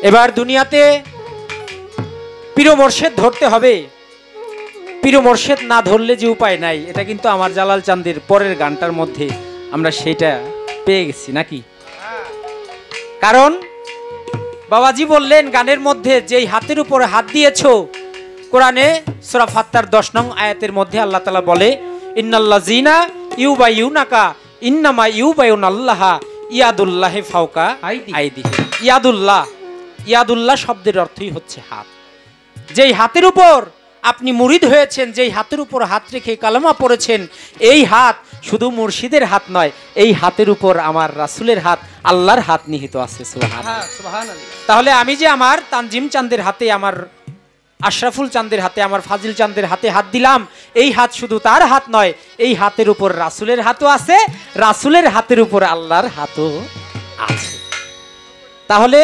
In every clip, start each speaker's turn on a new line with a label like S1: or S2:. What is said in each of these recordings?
S1: এবার দুনিয়াতে পীর মোর্শেদ ধরতে হবে, পীর মোর্শেদ না ধরলে যে উপায় নাই, এটা কিন্তু আমার জালাল চাঁদের পরের গানটার মধ্যে আমরা সেটা পেয়ে গেছি নাকি। কারণ বাবাজি বললেন গানের মধ্যে যেই হাতের উপর হাত দিয়েছো, কোরআনে সূরা ফাত্তার 10 নং আয়াতের মধ্যে আল্লাহ তাআলা বলে ইন্নাল্লাযিনা ইউবাইয়ুনাকা ইন্নামা ইউবাইয়ুনাল্লাহা ইয়াদুল্লাহি ফাওকা আইদিহিম। ইয়াদুল্লাহ শব্দের অর্থই হচ্ছে হাত। যেই হাতের উপর আপনি মুরিদ হয়েছেন, যেই হাতের উপর হাত রেখে কালেমা পড়েছেন, এই হাত শুধু মুর্শিদের হাত নয়, এই হাতের উপর আমার রাসূলের হাত, আল্লাহর হাত নিহিত আছে। সুবহানাল্লাহ। তাহলে আমি যে আমার তানজিম চাঁদের হাতে, আমার আশরাফুল চাঁদের হাতে, আমার ফাজিল চাঁদের হাতে হাত দিলাম, এই হাত শুধু তার হাত নয়, এই হাতের উপর রাসূলের হাতও আছে, রাসূলের হাতের উপর আল্লাহর হাতও আছে। তাহলে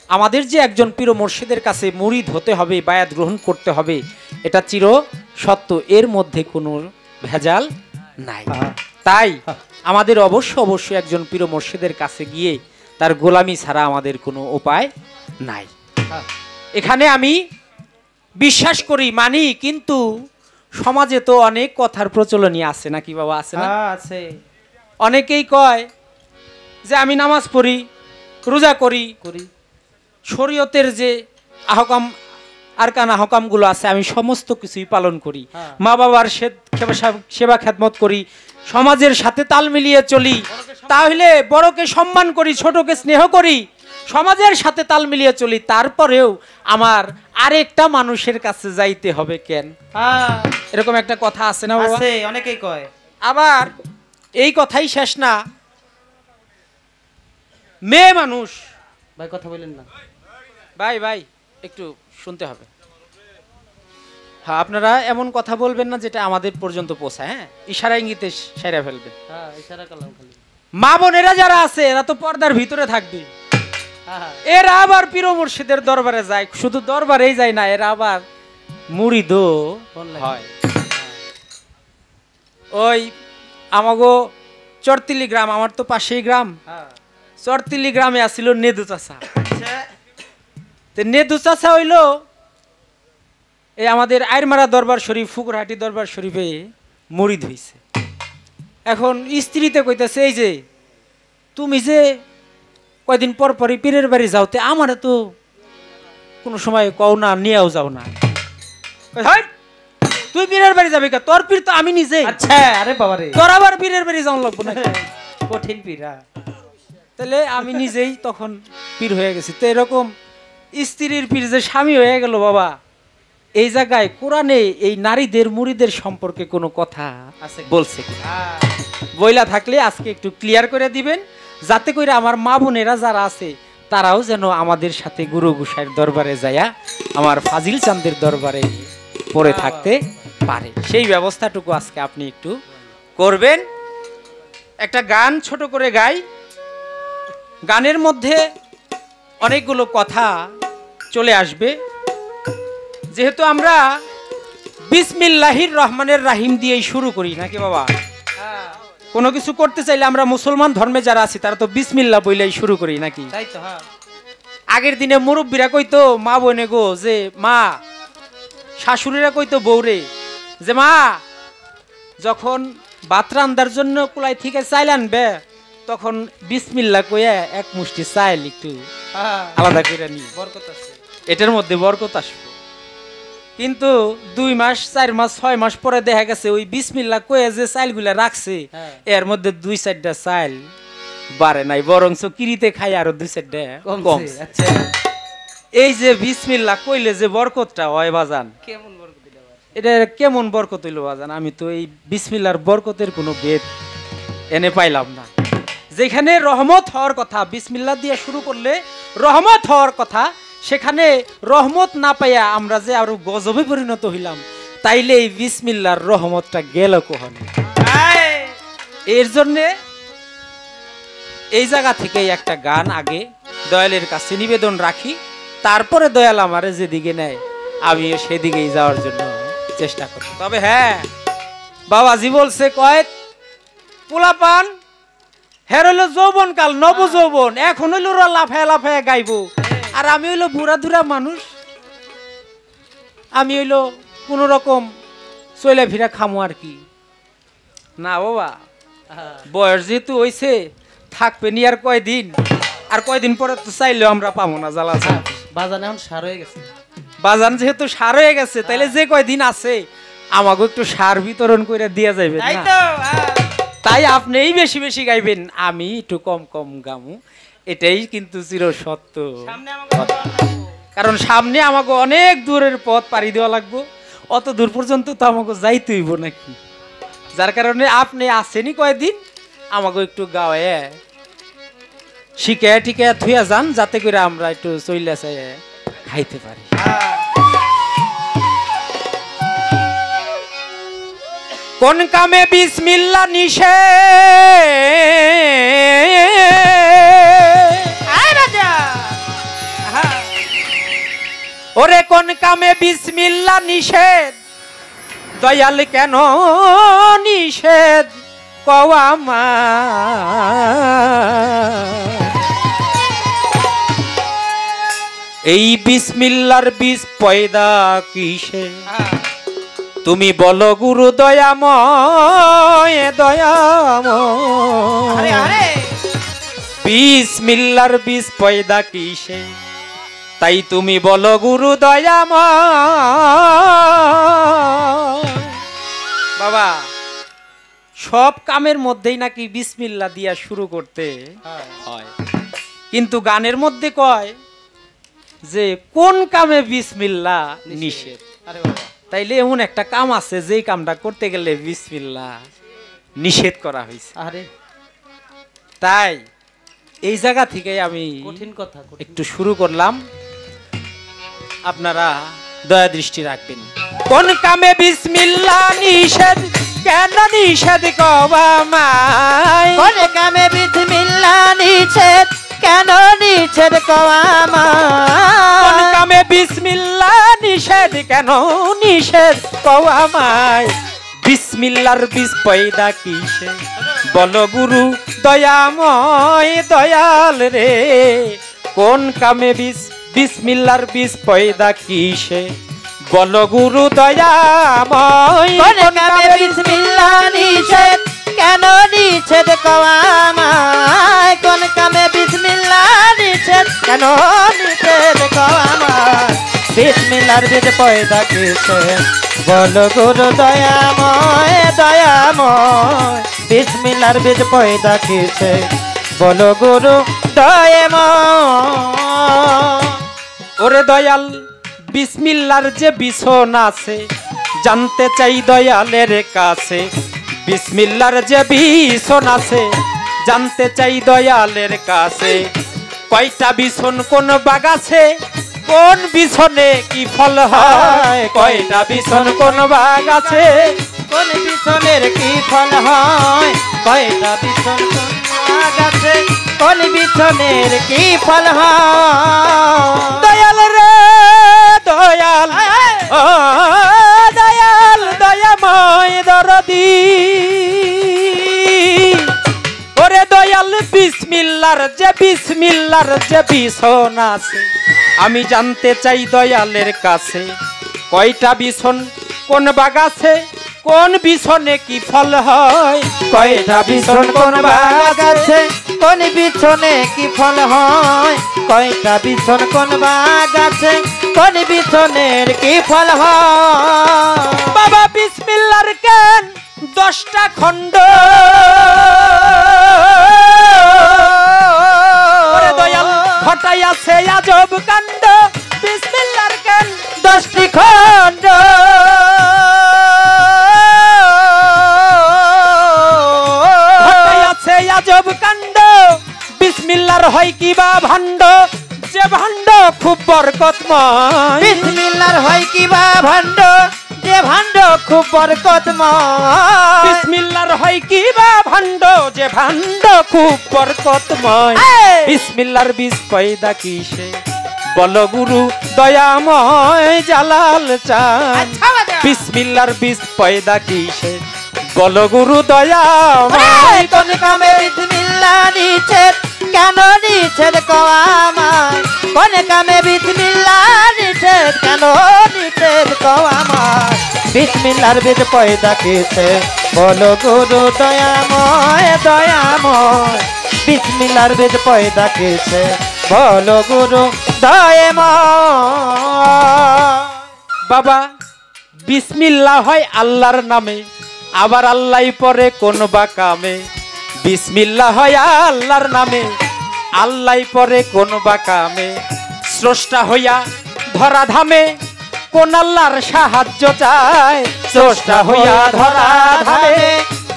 S1: আমাদের যে একজন পীর মুর্শিদের কাছে মুরিদ হতে হবে, বায়াত গ্রহণ করতে হবে, এটা চির সত্য, এর মধ্যে কোনো ভেজাল নাই। তাই আমাদের অবশ্যই একজন পীর মুর্শিদের কাছে গিয়ে তার গোলামি ছাড়া আমাদের কোনো উপায় নাই। এখানে আমি বিশ্বাস করি, মানি, কিন্তু সমাজে তো অনেক কথার প্রচলনই আছে নাকি বাবা, আছে না?
S2: আছে।
S1: অনেকেই কয় যে আমি নামাজ পড়ি, রোজা করি, শরীয়তের যে আহকাম আরকান আহকামগুলো আছে আমি সমস্ত কিছুই পালন করি, মা বাবার সেবা খেদমত করি, সমাজের সাথে তাল মিলিয়ে চলি, তাহলে বড়কে সম্মান করি, ছোটকে স্নেহ করি, সমাজের সাথে তাল মিলিয়ে চলি, তারপরেও আমার আরেকটা মানুষের কাছে যাইতে হবে কেন? এরকম একটা কথা আছে না বাবা?
S2: আছে, অনেকেই কয়।
S1: আবার এই কথাই শেষ না, মেয়ে মানুষ,
S2: ভাই কথা বলেন না
S1: ভাই একটু শুনতে হবে। হ্যাঁ, আপনারা এমন কথা বলবেন না যেটা আমাদের পর্যন্ত পৌঁছায়। হ্যাঁ, ইশারা ইঙ্গিতে সেরে ফেলবেন।
S2: হ্যাঁ, ইশারা করলাম খালি।
S1: মা বোনেরা যারা আছে এরা তো পর্দার ভিতরে থাকবে, এরা আবার পীর মুর্শিদের দরবারে যায়, শুধু দরবারেই যায় না, এরা আবার মুরিদও হয়। ওই আমাগো চরতিলি গ্রাম, আমার তো পাশেই গ্রাম, চরতিলি গ্রামে আসিল নেদু চাচা। নেদু চাচা হইল এই আমাদের আইরমারা দরবার শরীফ, ফুকুরহাটি দরবার শরীফে মুরিদ হইছে। এখন স্ত্রীতে কইতেছে, এই যে তুমি যে কয়দিন পর পরই পীরের বাড়ি যাওতে, আমারে তো কোনো সময় কও না, নিয়েও যাও না। তুই পীরের বাড়ি যাবি কা? তোর পীর তো আমি নিজে।
S2: আচ্ছা, আরে বাবা রে,
S1: তোর আবার পীরের বাড়ি যাওয়া লাগবো না?
S2: কঠিন পীরা।
S1: তাহলে আমি নিজেই তখন পীর হয়ে গেছি। তো এরকম স্ত্রীর পীর যে স্বামী হয়ে গেল বাবা, এই জায়গায় কোরআনে এই নারীদের মুরিদের সম্পর্কে কোনো কথা বলছে বইলা থাকলে আজকে একটু ক্লিয়ার করে দিবেন, যাতে করে আমার মা বোনেরা যারা আছে তারাও যেন আমাদের সাথে গুরু গোসাইয়ের দরবারে যায়া আমার ফাজিল চাঁদের দরবারে পড়ে থাকতে পারে, সেই ব্যবস্থাটুকু আজকে আপনি একটু করবেন। একটা গান ছোট করে গাই, গানের মধ্যে অনেকগুলো কথা চলে আসবে। যেহেতু আমরা বিসমিল্লাহির রহমানের রাহিম দিয়েই শুরু করি নাকি বাবা? কোনো কিছু করতে চাইলে আমরা মুসলমান ধর্মে যারা আছি তারা তো বিসমিল্লাহ বইলেই শুরু করি নাকি? আগের দিনে মুরব্বীরা কইতো মা বোনে গো, যে মা, শাশুড়িরা কইতো বউরে, যে মা যখন ভাত রান্দার জন্য কুলাই থেকে চাইল আনবে, তখন বিসমিল্লাহ কইয়া এক মুষ্টি চাইল একটু আলাদা করে নি, বরকত আছে, এটার মধ্যে বরকত আসবে। কিন্তু 2 মাস 4 মাস 6 মাস পরে দেখা গেছে ওই বিসমিল্লাহ কয়ে যে চাইলগুলা রাখছে এর মধ্যে 2-4টা চাইল বাড়ে নাই, বরংস কিরিতে খাই আরো 2-4টা কমছে। আচ্ছা, এই যে বিসমিল্লাহ কইলে যে বরকতটা হয় বাজান, কেমন বরকত হইলো? এটা কেমন বরকত হইলো বাজান? আমি তো এই বিসমিল্লাহর বরকতের কোনো ভেদ এনে পাইলাম না। যেখানে রহমত হওয়ার কথা, বিসমিল্লাহ দিয়ে শুরু করলে রহমত হওয়ার কথা, সেখানে রহমত না পাইয়া আমরা যে আরো গজবে পরিণত হইলাম, তাইলে এই বিসমিল্লাহর রহমতটা গেল কোহনে? এর জন্যে এই জায়গা থেকে একটা গান আগে দয়ালের কাছে নিবেদন রাখি, তারপরে দয়াল আমারে যেদিকে নেয় আমিও সেদিকেই যাওয়ার জন্য চেষ্টা করি। তবে হ্যাঁ, বাবাজি বলছে কয় পোলাপান হের হইল যৌবন কাল, নব যৌবন, এখন হইল লাফায় লাফায় গাইবো, আর আমি হইলো বুড়া দুরা মানুষ, আমি হইলো কোন রকম চলে ফিরা খামো আর কি। না বাবা, বয়স যেহেতু হইছে থাকবে নি আর কয়দিন, আর কয়দিন পরে তো চাইলেও আমরা পাবো না জ্বালা।
S2: বাজান এখন সার হয়ে গেছে,
S1: বাজান যেহেতু সার হয়ে গেছে, তাইলে যে কয়দিন আছে আমাকে একটু সার বিতরণ করে দিয়া যাবে
S2: তাই
S1: না?
S2: তো
S1: তাই আপনিই বেশি বেশি গাইবেন, আমি একটু কম কম গামু, এটাই কিন্তু চির সত্য।
S2: সামনে আমাকে
S1: কারণ সামনে আমাকে অনেক দূরের পথ পাড়ি দেওয়া লাগবো, অত দূর পর্যন্ত তো আমাকে যাইতে হইব নাকি। যার কারণে আপনি আসেনি কয়দিন, আমাকে একটু গাওয়ায় শিখে টিকে থুয়া যান, যাতে করে আমরা একটু চইলা চাই খাইতে পারি। কোন কামে বিসমিল্লাহ নিষেধ, ওরে কোন কামে বিসমিল্লাহ নিষেধ, দয়াল কেন নিষেধ কওয়া মা। এই বিসমিল্লাহর বীজ পয়দা কিসে, তুমি বলো গুরু দয়াময় দয়াময়। বিসমিল্লাহর বীজ পয়দা কিসে, তাই তুমি বলো গুরু দয়াময়। বাবা, সব কামের মধ্যেই নাকি বিসমিল্লাহ দিয়া শুরু করতে হয়, কিন্তু গানের মধ্যে কয় যে কোন কামে বিসমিল্লাহ নিষেধ। তাইলে এমন একটা কাম আছে যেই কামটা করতে গেলে বিসমিল্লাহ নিষেধ করা হয়েছে। তাই এই জায়গা থেকে আমি
S2: কঠিন কথা
S1: একটু শুরু করলাম, আপনারা দয়া দৃষ্টি রাখবেন। কোন কামে বিসমিল্লাহ নিষেধ, কেন নিষেধ কওয়া মাই।
S3: কোন কামে বিসমিল্লাহ নিষেধ, কেন নিষেধ কওয়া মাই।
S1: কোন কামে বিসমিল্লাহ নিষেধ, কেন নিষেধ কওয়া মাই। বিসমিল্লাহর বীজ পয়দা কিসে, বলো গুরু দয়াময় দয়াল রে। কোন কামে বিসমিল্লাহর বীজ পয়দা কিসে, বলো গুরু দয়াময়।
S3: কোন কামে বিসমিল্লাহ নিষেধ, কেন নিষেধ কওয়া মাই। কোন কামে বিসমিল্লাহ নিষেধ, কেন নিষেধ কওয়া মাই। বিসমিল্লাহর বীজ পয়দা কিসে, বলো গুরু দয়াময় দয়াময়। বিসমিল্লাহর বীজ পয়দা কিসে, বলো গুরু দয়াময়।
S1: ওরে দয়াল, বিসমিল্লাহর যে বিছন আছে, জানতে চাই দয়ালের কাছে। বিসমিল্লাহর যে বিছন আছে, জানতে চাই দয়ালের কাছে। কয়টা বিছন কোন বাগাছে, কোন বিছনে কি ফল হয়। কয়টা বিছন কোন বাগাছে,
S3: কোন বিছনের কি ফল হয়। কয়টা বিছন কোন বাগাছে, কোন বিছনের কি ফল হয়।
S1: দয়াল রে দয়াল, ও দয়াল দয়াময় দরদি। ওরে দয়াল, বিসমিল্লাহর যে বিছন আছে, আমি জানতে চাই দয়ালের কাছে। কয়টা বিছন কোন বাগাছে, কোন বিছনে কি ফল হয়।
S3: কয়টা বিছন কোন বাগাছে, কোন বিছনে কি ফল হয়। কয়টা বিছন কোন বাগাছে, কোন বিছনের কি ফল হয়।
S1: বাবা, বিসমিল্লাহর কেন 10টা খণ্ড, ওরে দয়াল ঘটাই আছে আজব কাণ্ড। বিসমিল্লাহর কেন
S3: 10টি খণ্ড,
S1: ঘটাই আছে আজব কাণ্ড। বিসমিল্লাহর হয় কি বা ভাণ্ড, যে ভাণ্ড খুব বরকতময়।
S3: বিসমিল্লাহর হয় কি বা ভাণ্ড, যে ভাণ্ড খুব বরকতময়।
S1: বিসমিল্লাহর হয় কি বা ভাণ্ড, যে ভাণ্ড খুব বরকতময়। বিসমিল্লাহর বীজ পয়দা কিসে, বলো গুরু দয়াময় জালাল চাঁদ। বিসমিল্লাহর বীজ পয়দা কিসে, বলো গুরু দয়াময়।
S3: কোন কামে বিসমিল্লাহ নিষেধ, কেন নিষেধ কওয়া মাই। কোন কামে বিসমিল্লাহ নিষেধ কেন নিষেধ কও আমায় বিসমিল্লাহর বীজ পয়দা কেছে বলো গুরু দয়াময় দয়াময় বিসমিল্লাহর বীজ পয়দা কেছে বলো গুরু দয়াময়
S1: বাবা বিসমিল্লাহ হয় আল্লাহর নামে, আবার আল্লাহ পরে কোন বা কামে। বিসমিল্লাহ হয় আল্লাহর নামে, আল্লাহ পরে কোন বা কামে। স্রষ্টা হইয়া ধরা ধামে, কোন আল্লাহর সাহায্য চায়। স্রষ্টা হইয়া ধরা ধামে,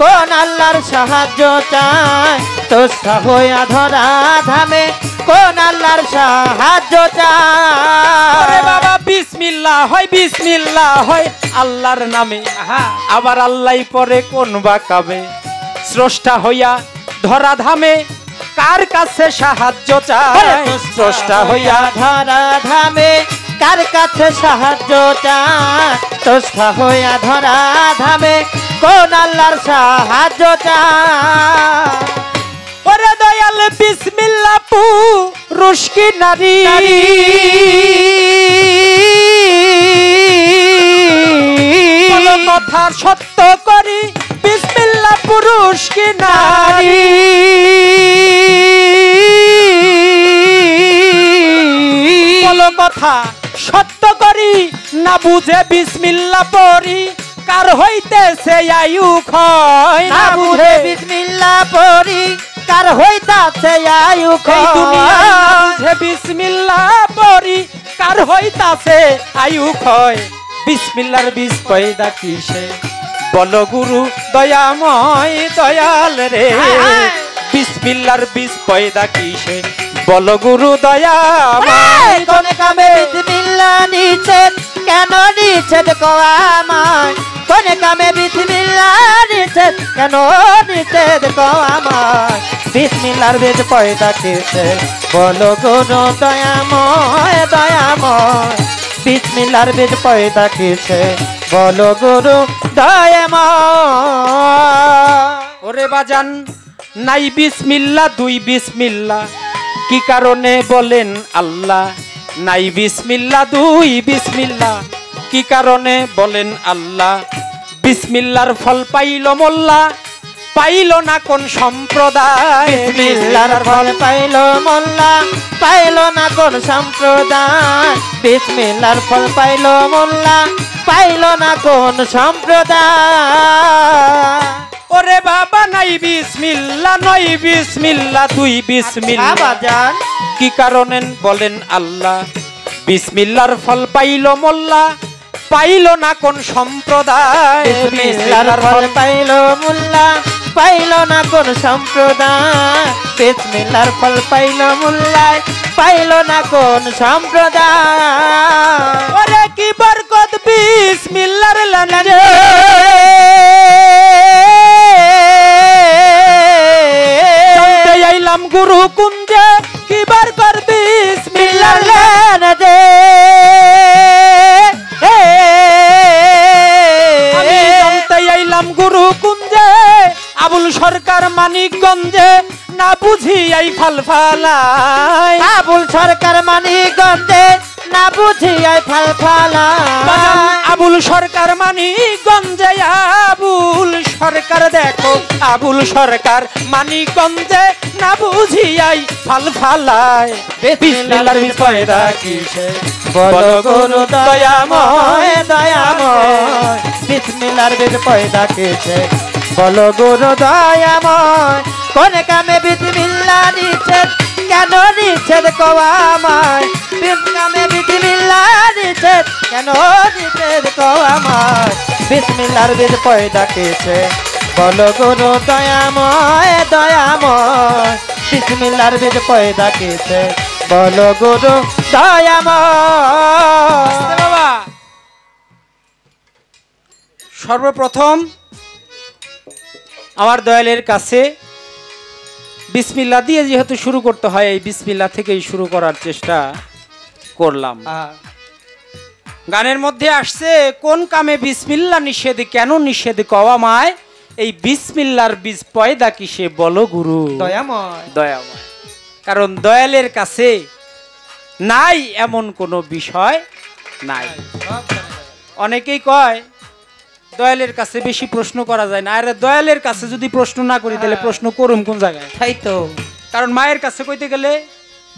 S3: কোন আল্লাহর সাহায্য চায় তোষা হইয়া ধরা ধামে কোন আল্লাহর সাহায্য
S1: ওরে
S3: চায়
S1: বাবা বিসমিল্লাহ হয় আল্লাহর নামে, আবার আল্লাহ পরে কোন বা কামে। স্রষ্টা হইয়া ধরা ধামে, কার কাছে সাহায্য চায়। স্রষ্টা হইয়া
S3: ধরা ধামে কার কাছে সাহায্য চায় তোষা হইয়া ধরা ধামে কোন আল্লাহর সাহায্য চায়
S1: ওরে দয়াল বিসমিল্লাহ পুরুষ কি নারী। বলো কথা সত্য করি, বিসমিল্লাহ পুরুষ কি নারী। বলো কথা সত্য করি, না বুঝে বিসমিল্লাহ পড়ি। কার হইতেছে আয়ু ক্ষয়,
S3: না বুঝে বিসমিল্লাহ পড়ি কার হইতাছে আয়ু
S1: এই দুনিয়ায় না
S3: ক্ষয়
S1: বুঝে বিসমিল্লাহ পড়ি, কার হইতাছে আয়ু ক্ষয়। বিসমিল্লাহর বীজ পয়দা কিসে বলো গুরু দয়াময় দয়াল রে। বিসমিল্লাহর বীজ পয়দা কিসে বলো গুরু দয়াময়।
S3: কোন কামে বিসমিল্লাহ নিষেধ কেন নিষেধ কও আমায় কোন কামে বিসমিল্লাহ নিষেধ কেন নিষেধ কও আমায় বিসমিল্লাহর বীজ পয়দা কেছে বলো গুরু দয়াময় দয়াময় বিসমিল্লাহর বীজ পয়দা কেছে বলো গুরু দয়াময়
S1: ওরে বাজান নাই বিসমিল্লাহ দুই বিসমিল্লাহ, কি কারণে বলেন আল্লাহ। নাই বিসমিল্লাহ দুই বিসমিল্লাহ, কি কারণে বলেন আল্লাহ। বিসমিল্লাহর ফল পাইল মোল্লা, পাইল না কোন সম্প্রদায়।
S3: বিসমিল্লাহর ফল পাইল মোল্লা পাইল না কোন সম্প্রদায় বিসমিল্লাহর ফল পাইল মোল্লা পাইল না কোন সম্প্রদায়
S1: ওরে বাবা নাই বিসমিল্লাহ নয় বিসমিল্লাহ দুই বিসমিল্লাহ,
S3: বাজান
S1: কি কারণে বলেন আল্লাহ। বিসমিল্লাহর ফল পাইল মোল্লা, পাইল না কোন সম্প্রদায়।
S3: বিসমিল্লাহর ফল পাইল মোল্লা পাইল না কোন সম্প্রদায় বিসমিল্লাহর ফল পাইল মোল্লা পাইল না কোন সম্প্রদায়
S1: ওরে কি বরকত বিসমিল্লাহর লানে। জানতে আইলাম গুরু কুঞ্জে, কি বরকত বিসমিল্লাহর লানে। আমি জানতে আইলাম গুরু কুঞ্জে, আবুল সরকার মানিকগঞ্জে, না বুঝি এই ফাল ফালাই।
S3: আবুল সরকার মানিকগঞ্জে না বুঝিয়াই ফাল ফালাই
S1: আবুল সরকার মানিকগঞ্জে, আবুল সরকার দেখো আবুল সরকার মানিকগঞ্জে, না বুঝিয়াই ফাল ফালাই। বিসমিল্লাহর বীজ পয়দা কিসে
S3: বলো গুরু দয়াময় দয়াময় বিসমিল্লাহর বীজ পয়দা কেছে বলো গুরু দয়াময় কোন কামে বিসমিল্লাহ নিষেধ কেন নিষেধ কও আমায় কামে বিসমিল্লাহ নিষেধ কেন নিষেধ কও আমায় বিসমিল্লাহর বীজ পয়দা কেছে বলো গুরু দয়াময় দয়াময় বিসমিল্লাহর বীজ পয়দা কেছে বলো গুরু দয়াময়
S1: বাবা সর্বপ্রথম আমার দয়ালের কাছে বিসমিল্লাহ দিয়ে যেহেতু শুরু করতে হয়, এই বিসমিল্লাহ থেকেই শুরু করার চেষ্টা করলাম। গানের মধ্যে আসছে কোন কামে বিসমিল্লাহ নিষেধ কেন নিষেধ কও আমায়। এই বিসমিল্লাহর বীজ পয়দা কিসে বলো গুরু
S3: দয়াময়
S1: দয়াময়। কারণ দয়ালের কাছে নাই এমন কোনো বিষয় নাই।
S2: সব জানে দয়াল।
S1: অনেকেই কয় দয়ালের কাছে বেশি প্রশ্ন করা যায় না। আরে দয়ালের কাছে যদি প্রশ্ন না করি তাহলে প্রশ্ন করুম কোন জায়গায়?
S2: তাই তো।
S1: কারণ মায়ের কাছে কইতে গেলে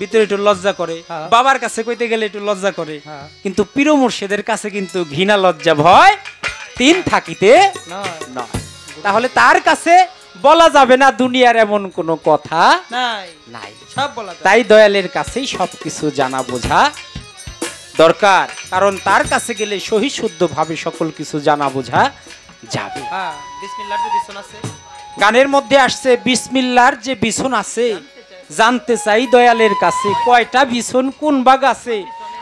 S1: ভিতরে একটু লজ্জা করে,
S2: হ্যাঁ।
S1: বাবার কাছে কইতে গেলে একটু লজ্জা করে,
S2: হ্যাঁ।
S1: কিন্তু পীর মুর্শিদের কাছে কিন্তু ঘৃণা লজ্জা ভয় তিন থাকিতে
S2: নয়।
S1: নয়। তাহলে তার কাছে বলা যাবে না দুনিয়ার এমন কোনো কথা
S2: নাই।
S1: নাই।
S2: সব বলা যায়।
S1: তাই দয়ালের কাছেই সবকিছু জানা বোঝা দরকার, কারণ তার কাছে গেলে সহিশুদ্ধভাবে সকল কিছু জানা বোঝা যাবে।
S2: হ্যাঁ, বিসমিল্লাহর যে বিছন আছে,
S1: গানের মধ্যে আসছে বিসমিল্লাহর যে বিছন আছে, জানতে চাই দয়ালের কাছে কয়টা বিছন, কোন বাগ আছে,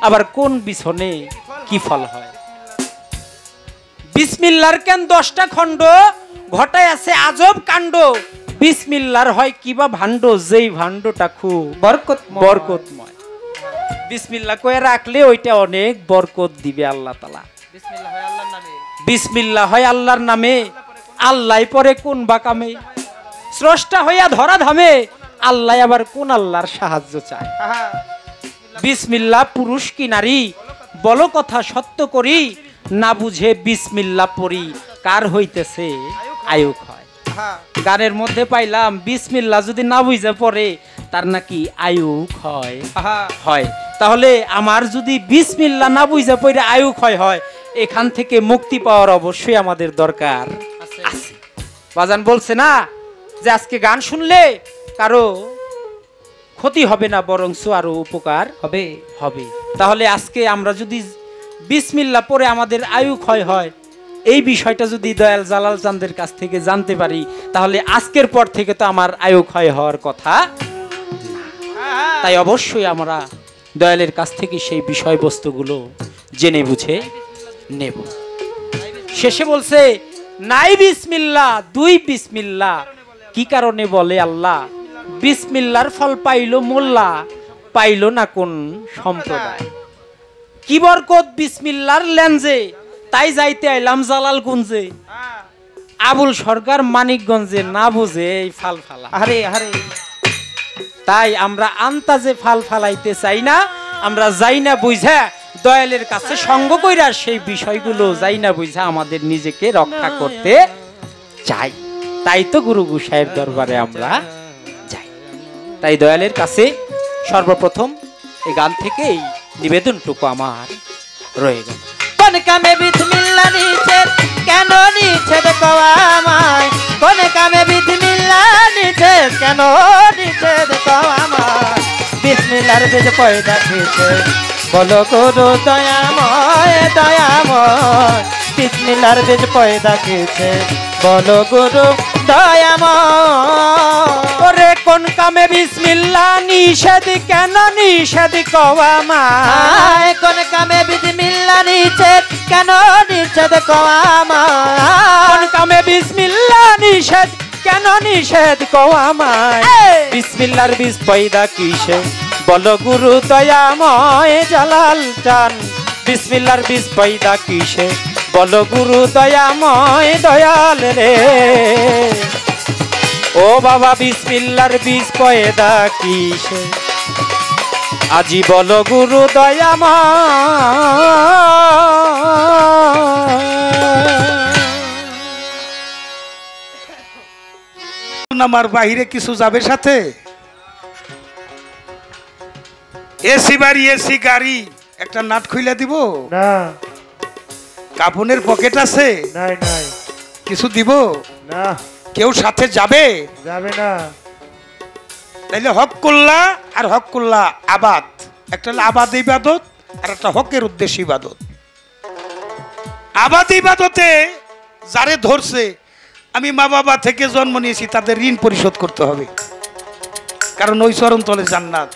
S1: আবার কোন বিছনে কি ফল হয়। বিসমিল্লাহর কেন 10টা খণ্ড, ঘটায় আছে আজব কাণ্ড। বিসমিল্লাহর হয় কিবা ভাণ্ড, যেই ভাণ্ডটা খুব বরকতময়। বিসমিল্লাহ কয়ে রাখলে ওইটা অনেক বরকত দিবে আল্লাহ তাআলা।
S2: বিসমিল্লাহ হয় আল্লাহর নামে।
S1: বিসমিল্লাহ হয় আল্লাহর নামে, আল্লাহ পরে কোন বাকামে, স্রষ্টা হইয়া ধরা ধামে, আল্লাহ আবার কোন আল্লাহর সাহায্য চায়।
S2: হ্যাঁ,
S1: বিসমিল্লাহ পুরুষ কি নারী, বলো কথা সত্য করি, না বুঝে বিসমিল্লাহ পড়ি, কার হইতেছে আয়ুক হয়।
S2: হ্যাঁ,
S1: গানের মধ্যে পাইলাম বিসমিল্লাহ যদি না বুঝে পড়ে তার নাকি আয়ুক হয়।
S2: হ্যাঁ,
S1: হয় তাহলে আমার যদি বিসমিল্লাহ না বুঝে পড়ে আয়ুক হয়, এখান থেকে মুক্তি পাওয়ার অবশ্যই আমাদের দরকার
S2: আছে।
S1: আছে। বাজান বলছে না যে আজকে গান শুনলে কারো ক্ষতি হবে না, বরং আরো উপকার
S2: হবে।
S1: হবে। তাহলে আজকে আমরা যদি বিসমিল্লাহ পড়ে আমাদের আয়ু ক্ষয় হয়, এই বিষয়টা যদি দয়াল জালাল চাঁদের কাছ থেকে জানতে পারি, তাহলে আজকের পর থেকে তো আমার আয়ু ক্ষয় হওয়ার কথা। তাই অবশ্যই আমরা দয়ালের কাছ থেকে সেই বিষয়বস্তুগুলো জেনে বুঝে নেব। শেষে বলছে নাই বিসমিল্লাহ, 2 বিসমিল্লাহ, কি কারণে বলে আল্লাহ? বিসমিল্লাহর ফল পাইল মোল্লা, পাইল না কোন সম্প্রদায়। কি বরকত বিসমিল্লাহর লেনজে, তাই যাইতে আইলাম জালাল গুঞ্জে। আবুল সরকার মানিকগঞ্জে, না বুঝে এই ফাল ফালা।
S2: আরে আরে,
S1: তাই আমরা আন্তাজে ফাল ফালাইতে চাই না, আমরা যাই না বুঝা দয়ালের কাছে সঙ্গ কইরা সেই বিষয়গুলো যাই না বুঝা আমাদের নিজেকে রক্ষা করতে চাই। তাই তো গুরু গোসাইয়ের দরবারে আমরা যাই। তাই দয়ালের কাছে সর্বপ্রথম এই গান থেকে এই নিবেদনটুকু আমার রয়ে গেল।
S3: কোন কামে বিসমিল্লাহ নিষেধ, কেন নিষেধ কওয়া আমায়? কোন কামে বিসমিল্লাহ নিষেধ, কেন নিষেধ কওয়া আমায়? বিসমিল্লাহর বীজ পয়দা খেয়েছে, বলো গুরু দয়াময় দয়াময়। বিসমিল্লাহর বীজ পয়দা খেয়েছে, বলো গুরু দয়াময়।
S1: ওরে কোন কামে বিসমিল্লাহ নিষেধ, কেন নিষেধ কওয়া আমায়?
S3: কোন কামে বিসমিল্লাহ নিষেধ, কেন নিষেধ কওয়া আমায়?
S1: কোন কামে বিসমিল্লাহ নিষেধ, কেন নিষেধ কওয়া আমায়? বিসমিল্লাহর বীজ পয়দা কিসে, বলো গুরু দয়াময় জালাল চান। বিসমিল্লাহর বীজ পয়দা কিসে, বলো গুরু দয়াময় দয়াল রে। ও বাবা বিসমিল্লাহর বীজ পয়দা কিসে, আজি বলো গুরু দয়াময়।
S4: আমার বাহিরে কিছু যাবে সাথে? এসি বাড়ি, এসি গাড়ি, একটা নাট খুইলা দিব
S3: না,
S4: কাপনের পকেট আছে?
S3: নাই নাই,
S4: কিছু দিব
S3: না,
S4: কেউ সাথে যাবে?
S3: যাবে না।
S4: তাইলে হক করলা আর হক করলা আবাদ, একটা হলো আবাদ ইবাদত আর একটা হকের উদ্দেশ্য ইবাদত। আবাদ ইবাদতে যারে ধরছে, আমি মা বাবা থেকে জন্ম নিয়েছি, তাদের ঋণ পরিশোধ করতে হবে, কারণ ওই চরণ তলে জান্নাত।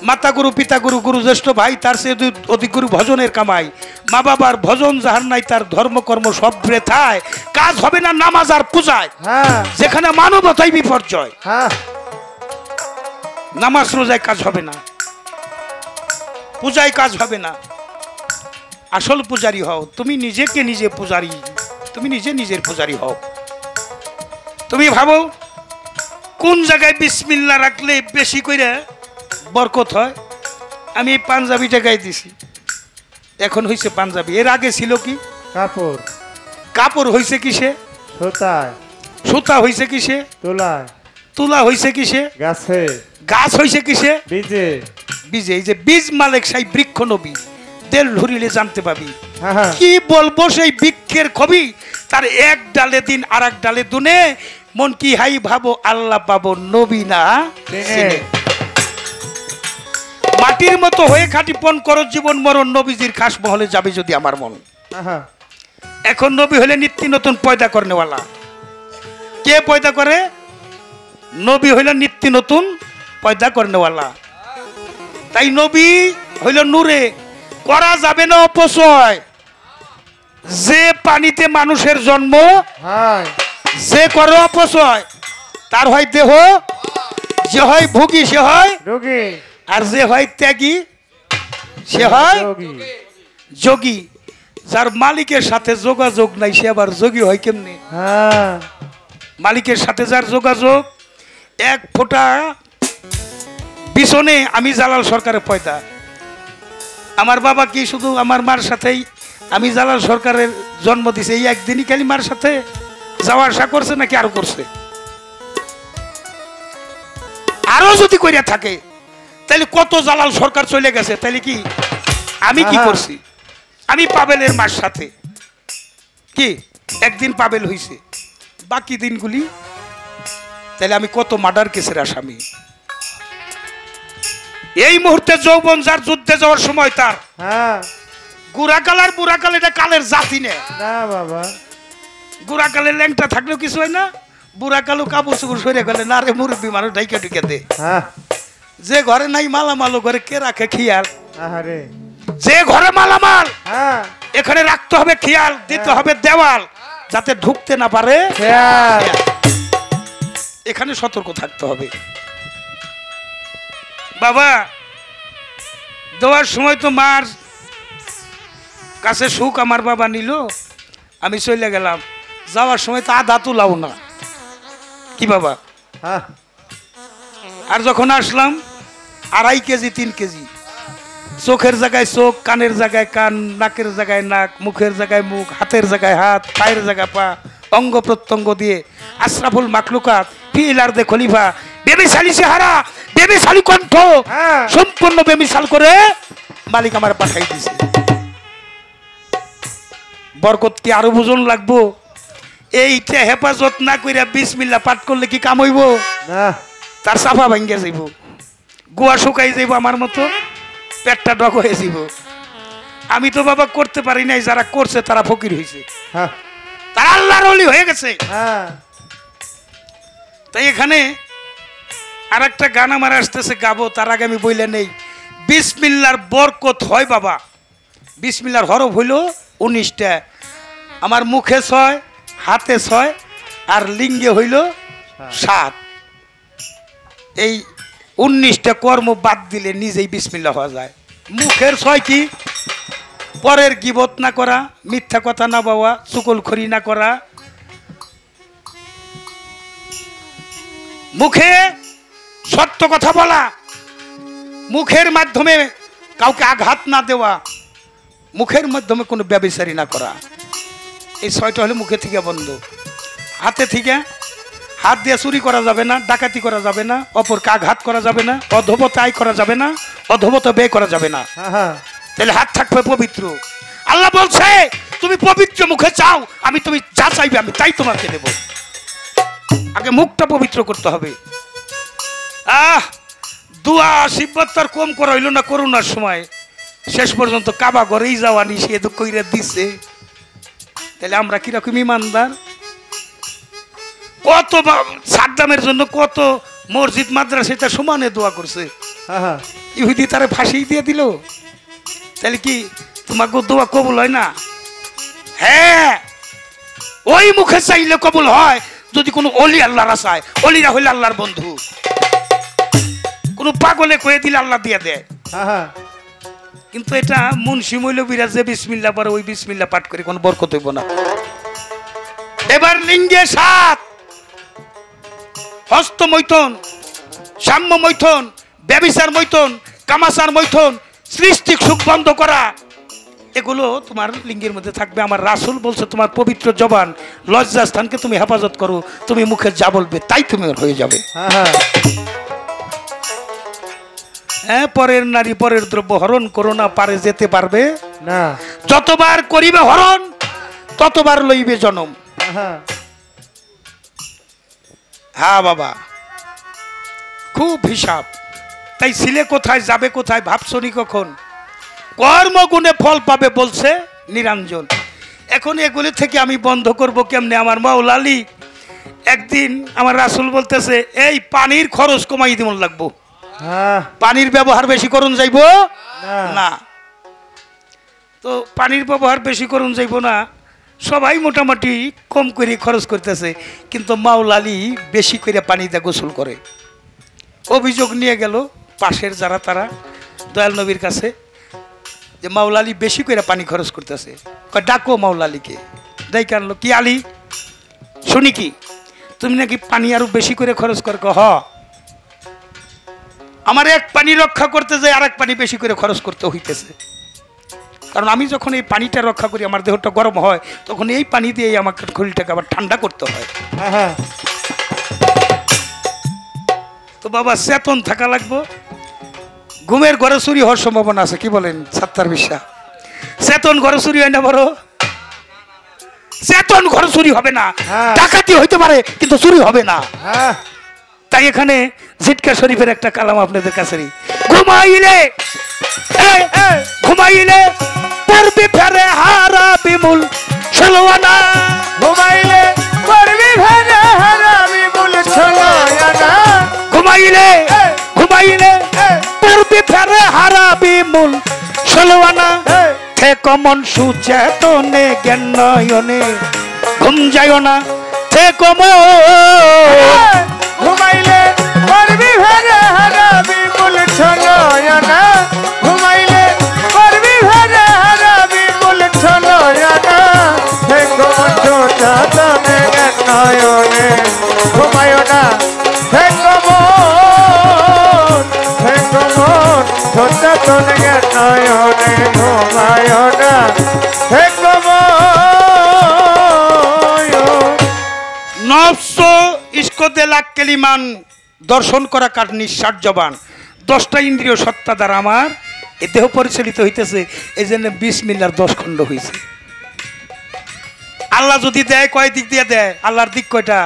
S4: মাতা গুরু পিতা গুরু গুরু জ্যেষ্ঠ ভাই, তার সে অধিক গুরু ভজনের কামাই। মা বাবার ভজন যাহার নাই, তার ধর্মকর্ম সব বৃথায়, কাজ হবে না নামাজ আর পূজায়,
S3: হ্যাঁ
S4: যেখানে মানবতাই বিপর্যয়।
S3: হ্যাঁ,
S4: নামাজ রোজায় কাজ হবে না, পূজায় কাজ হবে না। আসল পূজারি হও তুমি, নিজেকে নিজে পূজারি, তুমি নিজে নিজের পূজারি হও। তুমি ভাবো কোন জায়গায় বিসমিল্লাহ রাখলে বেশি কইরা বরকত হয়, আমি এই পাঞ্জাবিটা গাই দিছি, এখন হয়েছে পাঞ্জাবি। এর আগে ছিল কি?
S3: কাপড়।
S4: কাপড় হয়েছে কিসে?
S3: সুতায়।
S4: সুতা হয়েছে কিসে?
S3: তুলায়।
S4: তুলা হয়েছে কিসে?
S3: গাছে।
S4: গাছ হয়েছে কিসে?
S3: বীজে।
S4: বীজে। এই যে বীজ মালিক সেই বৃক্ষ নবী, তেল ধরিলে জানতে পাবি।
S3: হ্যাঁ।
S4: কি বলবো সেই বৃক্ষের কবি, তার এক ডালে দিন আর এক ডালে দুনে, মন কি হাই ভাবো আল্লাহ পাবো নবী না চিনে। মাটির মতো হয়ে খাটি পণ করো জীবন মরণ, নবীজির খাস মহলে যাবে যদি আমার মন।
S3: হ্যাঁ।
S4: এখন নবী হলে নিত্য নতুন পয়দা করনেওয়ালা। কে পয়দা করে? নবী হইল নিত্য নতুন পয়দা করনেওয়ালা। তাই নবী হইল নূরে, করা যাবে না অপচয়। যে পানিতে মানুষের জন্ম, যে করে অপচয় তার হয় দেহ, যে হয় ভোগী সে হয়
S3: রোগী,
S4: আর যে হয় ত্যাগী সে হয় যোগী। যার মালিকের সাথে যোগাযোগ নাই সে আবার যোগী হয় কেমনে? মালিকের সাথে যার যোগাযোগ, এক ফোঁটা বিছনে আমি জালাল সরকারের পয়দা। আমার বাবা কি শুধু আমার মার সাথেই আমি জালাল সরকারের জন্ম দিছে এই একদিনই খালি মার সাথে যাওয়া আসা করছে নাকি আরো করছে? আরো যদি কইরা থাকে তাহলে কত জালাল সরকার চলে গেছে। তাহলে কি আমি কি করছি? আমি পাবেলের মার সাথে কি একদিন পাবেল হইছে, বাকি দিনগুলি তাহলে আমি কত মার্ডার কেসের আসামি। এই মুহূর্তে যৌবন যার যুদ্ধে যাওয়ার সময় তার গুড়াকাল আর বুড়াকাল এটা কালের জাতি না
S3: বাবা।
S4: গুড়াকালের ল্যাংটা থাকলেও কিছু হয় না, বুড়াকালও কাপড় চুপড় সরে গেলে না রে মুরব্বী মানুষ ঢাইকা ঢুকে দে। যে ঘরে নাই মালামাল ঘরে কে রাখে খেয়াল? যে ঘরে মালামাল এখানে রাখতে হবে খেয়াল, দিতে হবে দেওয়াল যাতে ঢুকতে না পারে, এখানে সতর্ক থাকতে হবে। বাবা দেওয়ার সময় তো মার কাছে সুখ আমার বাবা নিল, আমি চলে গেলাম। যাওয়ার সময় তো আধা তুলাও না কি বাবা। আর যখন আসলাম 2.5 কেজি 3 কেজি, চোখের জায়গায় চোখ, কানের জায়গায় কান, নাকের জায়গায় নাক, মুখের জায়গায় মুখ, হাতের জায়গায় হাত, পায়ের জায়গায় পা, অঙ্গ প্রত্যঙ্গ দিয়ে আশরাফুল মাখলুকাত ফিলার দে খলিফা বেমিসালি চেহারা, বেমিসালি কণ্ঠ, সম্পূর্ণ বেমিসাল করে মালিক আমার পাঠাই দিছে। বরকত কি আরো বুঝন লাগবো? এইটা হেফাজত না কইরা বিসমিল্লাহ পাঠ করলে কি কাম হইব? তার সাফা ভাঙ্গিয়া যাইব, গোয়া শুকাই যাইব, আমার মতো পেটটা ডগ হয়ে যাইব। আমি তো বাবা করতে পারি নাই, যারা করছে তারা ফকির হয়েছে, তারা আল্লাহর ওলি হয়ে গেছে। তাই এখানে আর একটা গান আমার আসতেছে, গাবো। তার আগে আমি বইলে নেই, বিসমিল্লার বরকত হয় বাবা। বিসমিল্লার হরফ হইল 19টা, আমার মুখে 6, হাতে 6 আর লিঙ্গে হইল 7। এই 19টা কর্ম বাদ দিলে নিজেই বিসমিল্লাহ হওয়া যায়। মুখের 6 কি? পরের গীবত না করা, মিথ্যা কথা না বলা, চুগলখড়ি না করা, মুখে সত্য কথা বলা, মুখের মাধ্যমে কাউকে আঘাত না দেওয়া, মুখের মাধ্যমে কোনো ব্যভিচারী না করা। এই 6টা হলে মুখে থেকে বন্ধ। হাতে থেকে হাত দিয়ে চুরি করা যাবে না, ডাকাতি করা যাবে না, অপরকে আঘাত করা যাবে না, অধবত আয় করা যাবে না, অধবত ব্যয় করা যাবে না। তাহলে হাত থাকবে পবিত্র। আল্লাহ বলছে তুমি পবিত্র মুখে চাও, আমি তুমি যা চাইবে আমি তাই তোমাকে দেব। আগে মুখটা পবিত্র করতে হবে। দুয়া আশীর্বাদ তার কম করা হইল না করোনার সময়, শেষ পর্যন্ত কাবা ঘরেই যাওয়া নিষেধ কইরা দিছে। তাহলে আমরা কিরকম ইমানদার? কত সাদ্দামের জন্য কত মসজিদ মাদ্রাসা সমানে দোয়া করছে, ইহুদি তারে ফাঁসি দিয়ে দিল। তাহলে কি তোমাকে দোয়া কবুল হয় না? হ্যাঁ, ওই মুখে চাইলে কবুল হয় যদি কোনো অলি আল্লাহর আশায়। অলিরা হইলে আল্লাহর বন্ধু, কোনো পাগলে কয়ে দিলে আল্লাহ দিয়ে দেয়। কিন্তু এটা মুন্সি মৌলবীরা যে বিসমিল্লাহ পরে ওই বিসমিল্লাহ পাঠ করে কোনো বরকত হইব না। এবার লিঙ্গে 7, হস্ত মৈথন, সাম্য মৈথন, ব্যভিচার মৈথন, কামাচার মৈথন, সৃষ্টিক সুখ বন্ধ করা, এগুলো তোমার লিঙ্গের মধ্যে থাকবে। আমার রাসূল বলছে তোমার পবিত্র জবান লজ্জাস্থানকে তুমি হেফাজত করো, তুমি মুখে যা বলবে তাই তুমি হয়ে যাবে। হ্যাঁ, পরের নারী পরের দ্রব্য হরণ করো না, পারে যেতে পারবে
S3: না।
S4: যতবার করিবে হরণ ততবার লইবে জনম। হ্যাঁ বাবা, খুব হিসাব। তাই ছিলে কোথায় যাবে কোথায় ভাবছনি কখন? কর্মগুণে ফল পাবে বলছে নিরঞ্জন। এখন এগুলি থেকে আমি বন্ধ করব কেমনে? আমার মাওলা আলী একদিন আমার রাসূল বলতেছে এই পানির খরচ কমাই দিমন লাগবো, পানির ব্যবহার বেশি করুন যাইব না। তো পানির ব্যবহার বেশি করুন যাইব না, সবাই মোটামুটি কম করে খরচ করতেছে, কিন্তু মাওলা আলী বেশি করে পানি দিয়ে গোসল করে। অভিযোগ নিয়ে গেল পাশের যারা তারা দয়াল নবীর কাছে যে মাওলা আলী বেশি করে পানি খরচ করতেছে। ডাকো মাওলা আলীকে। ডাইকে আনলো। কি আলী, শুনি কি তুমি নাকি পানি আরো বেশি করে খরচ কর? হ, আমার এক পানি রক্ষা করতে যাই আর এক পানি বেশি করে খরচ করতে হইতেছে। কারণ আমি যখন এই পানিটা রক্ষা করি আমার দেহটা গরম হয়, তখন এই পানি দিয়ে আমাকে শরীরটাকে আবার ঠান্ডা করতে হয়। তো বাবা চেতন থাকা লাগবো। ঘুমের ঘরে চুরি হওয়ার সম্ভাবনা আছে, কি বলেন সাত্তার বিশ্বাস? চেতন ঘরে চুরি হয় না? বড় চেতন ঘরে চুরি হবে না, ডাকাতি হইতে পারে কিন্তু চুরি হবে না। তাই এখানে জিটকা শরীফের একটা কালাম আপনাদের কাছে, ঘুমাইলে ঘুমাইলে পড়বি ফেরে হারা বিমুল ষোলোয়ানা,
S3: ঘুমাইলে পড়বি ফেরে হারা বিমুল ষোলোয়ানা,
S4: ঘুমাইলে ঘুমাইলে পড়বি ফেরে হারা বিমুল ষোলোয়ানা, থেকো মন সুচেতনে জ্ঞান নয়নে, ঘুম যাইও না থেকো মন।
S3: ঘুমাইলে পড়বি ফেরে হারা বিমুল ষোলোয়ানা, ঘুমাইলে পড়বি ফেরে হারা বিমুল ষোলোয়ানা, থেকো মন সুচেতনে জ্ঞান নয়নে, ঘুমাইও না থেকো মন, থেকো মন সুচেতনে জ্ঞান নয়নে, ঘুমাইও না থেকো মন।
S4: নফস ইস্কতে লাখ কেলিমান, দর্শন করা কার নিঃশ্বাস জবান। 10টা ইন্দ্রিয় সত্তা দ্বারা আমার এই দেহ পরিচালিত হইতেছে, এই জন্য বিসমিল্লাহর 10 খণ্ড হয়েছে। আল্লাহ যদি দেয় কয় দিক দিয়ে দেয়? আল্লাহর দিক কয়টা?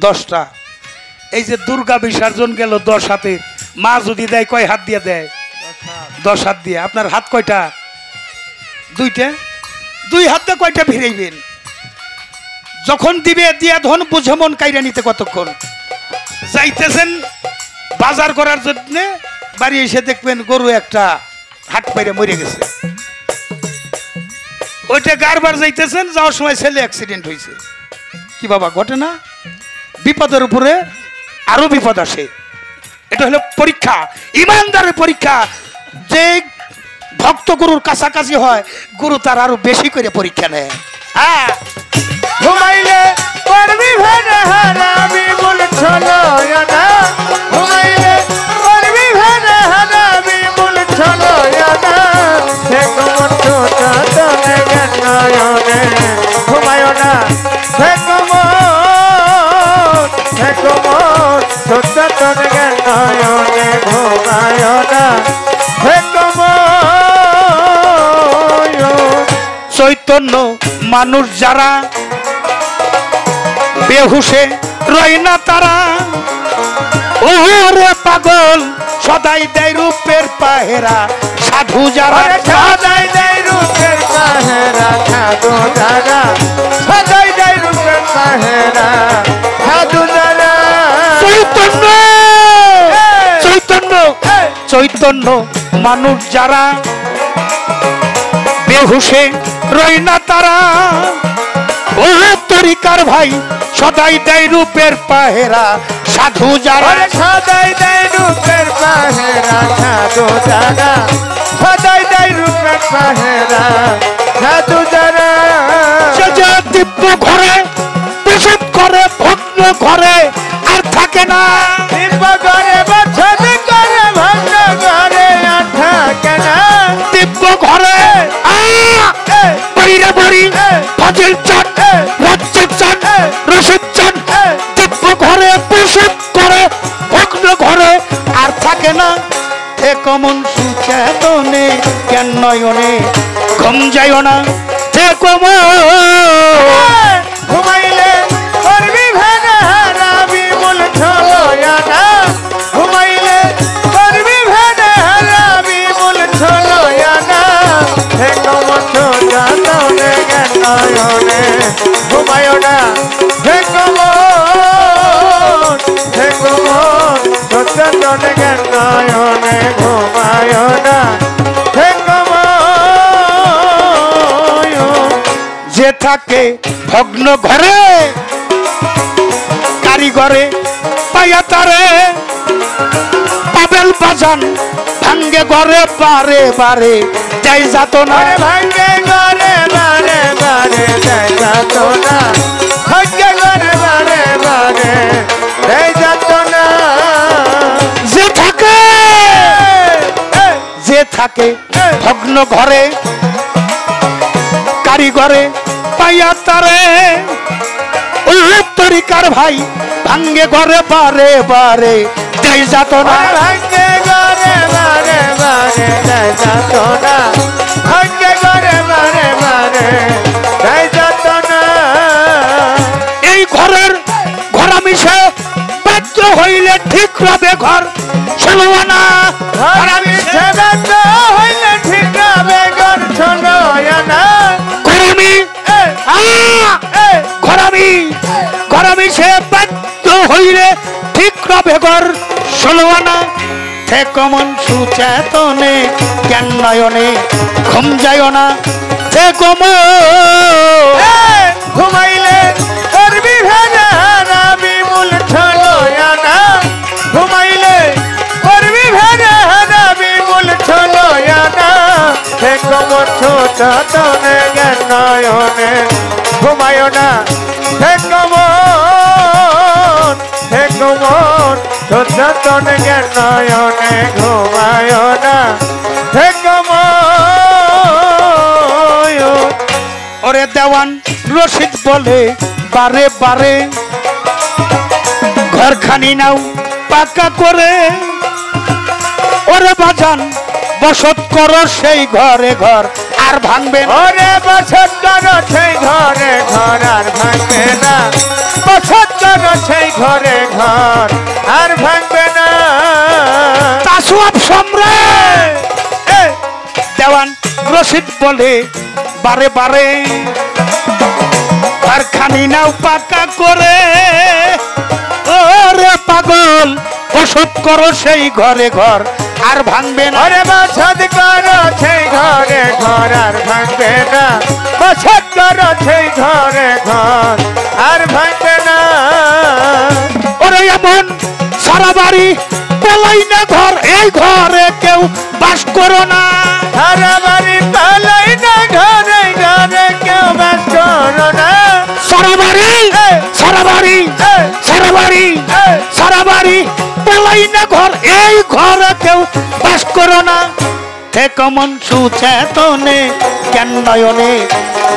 S4: 10টা। এই যে দুর্গা বিসর্জন গেল 10 হাতে, মা যদি দেয় কয় হাত দিয়ে দেয়? 10 হাত দিয়ে। আপনার হাত কয়টা? 2টা। 2 হাত দিয়ে কয়টা ভিড়াইবেন? যখন দিবে দিয়া ধন বুঝে মন কাইরা নিতে কতক্ষণ? যাইতেছেন বাজার করার জন্য, বাড়ি এসে দেখবেন গরু একটা হাট পাইরে মরে গেছে, ওইটা গারবার যাইতেছেন, যাওয়ার সময় ছেলে অ্যাক্সিডেন্ট হয়েছে। কি বাবা ঘটে না? বিপদের উপরে আরো বিপদ আসে। এটা হলো পরীক্ষা, ইমানদারের পরীক্ষা। যে ভক্ত গুরুর কাছাকাছি হয়, গুরু তার আরো বেশি করে পরীক্ষা নেয়। হ্যাঁ,
S3: ঘুমাইলে পড়বি ফেরে হারা বিমুল ষোলোয়ানা, ঘুমাইলে পড়বি ফেরে হারা বিমুল ষোলোয়ানা, থেকো মন সুচেতনে জ্ঞান নয়নে, ঘুমাইও না থেকো মন, থেকো মন সুচেতনে জ্ঞান নয়নে, ঘুমাইও না থেকো মন।
S4: চৈতন্য মানুষ যারা বেহুশে রয় না তারা, ওরে পাগল সদাই দেয় রূপের পাহেরা, সাধু যারা
S3: সদাই দেয় রূপের পাহেরা, সাধু যারা সদাই দেয় রূপের পাহেরা, সাধু যারা।
S4: চৈতন্য চৈতন্য চৈতন্য মানুষ যারা বেহুশে রয় না তারা, ও তরিকার ভাই সদাই দেয় রূপের পাহেরা, সাধু যারা
S3: সদাই দেয় রূপের পাহেরা, সাধু যারা সদাই দেয় রূপের পাহেরা, সাধু যারা।
S4: দিব্য ঘরে প্রসব করে ভগ্ন ঘরে আর থাকে না,
S3: দিব্য ঘরে বছর করে ভগ্ন ঘরে আর থাকে না,
S4: কমন সুচেতনে জ্ঞান নয়নে ঘুম যাইও না থেকো মন
S3: ঘুমাইলে করবি ভেঙে হারাবি মূল ছলয়ানা ঘুমাইলে করবি ভেঙে হারাবি মূল ছলয়ানা হে কমন সুচেতনে জ্ঞান নয়নে ঘুমাইও না হে কমন সুচেতনে জ্ঞান নয়নে ঘুমাইও না হে
S4: যে থাকে ভগ্ন ঘরে কারিগরে পাইয়া তারে পাবেল বাজান ভাঙ্গে ঘরে বারে বারে যাই যাত না
S3: ভাঙ্গে ঘরে বারে বারে যাই যাত না ভাঙ্গে ঘরে বারে বারে যাই যাত না
S4: যে থাকে ভগ্ন ঘরে কারিগরে পাইয়া তারে তরিকার ভাই ভাঙ্গে ঘরে বারে বারে যাই যাত না
S3: ভাঙ্গে ঘরে বারে বারে যাই যাত না ভাঙ্গে ঘরে বারে বারে যাই যাত না
S4: এই ঘরের ঘরা মিশে বাধ্য হইলে ঠিক রবে ঘর ষোলোয়ানা
S3: ঘরামি সেবাত হইলে ঠিক হবে ঘর ছলয়ানা
S4: ঘরামি সে বাধ্য হইলে ঠিক রবে ঘর ষোলোয়ানা থেকো মন সুচেতনে জ্ঞান নয়নে ঘুম যাইও না থেকো মন
S3: ঘুমাইলে করবি ভেঙে হারাবি মূল ছলয়ানা ঘুমাইলে করবি ভেঙে হারাবি মূল ছলয়ানা হে কমর সুচেতনে জ্ঞান নয়নে ঘুমাইও না হে কমর সুচেতনে জ্ঞান নয়নে ঘুমাইও না হে কমর
S4: ওরে দেওয়ান রশিদ বলে বারে বারে ঘরখানি নাও পাকা করে ওরে বাজান বসত করো সেই ঘরে ঘর আর ভাঙবে না
S3: ওরে বসত করো সেই ঘরে ঘর আর ভাঙবে না বসত করো সেই ঘরে ঘর আর ভাঙবে না
S4: তাসওয়াব সম্রাট দেওয়ান রশিদ বলে বারে বারে ঘরখানি নাও পাকা করে ওরে পাগল বসত করো সেই ঘরে ঘর আর ভাঙবে না
S3: ওরে বসত করো সেই ঘরে ঘর আর ভাঙবে না বসত করো সেই ঘরে ঘর আর ভাঙবে না
S4: ওরে এমন সারা বাড়ি পেলাই না ঘর এই ঘরে কেউ বাস করো না
S3: সারা বাড়ি পালাই না ঘরে ঘরে কেউ বাস করো না
S4: সারা বাড়ি সারা বাড়ি সারা বাড়ি সারা বাড়ি পেলাই না ঘর এই ঘরে কেউ বাস করো না থেকো মন সুচেতনে জ্ঞান নয়নে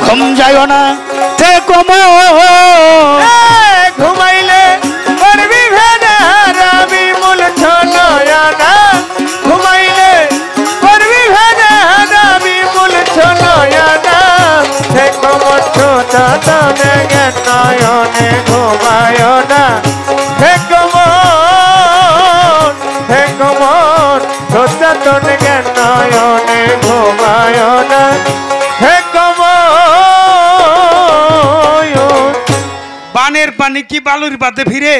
S4: ঘুম যাইও না থেকো মন
S3: ঘুমাইলে করবি ভেঙে হারাবি মূল ছলয়ানা ঘুমাইলে করবি ভেঙে হারাবি মূল ছলয়ানা থেকো মন সুচেতনে জ্ঞান নয়নে ঘুমাইও না থেকো মন সুচেতনে জ্ঞান নয়নে ঘুমাইও না থেকো মন
S4: বানের পানি কি বালুর বাদে ফিরে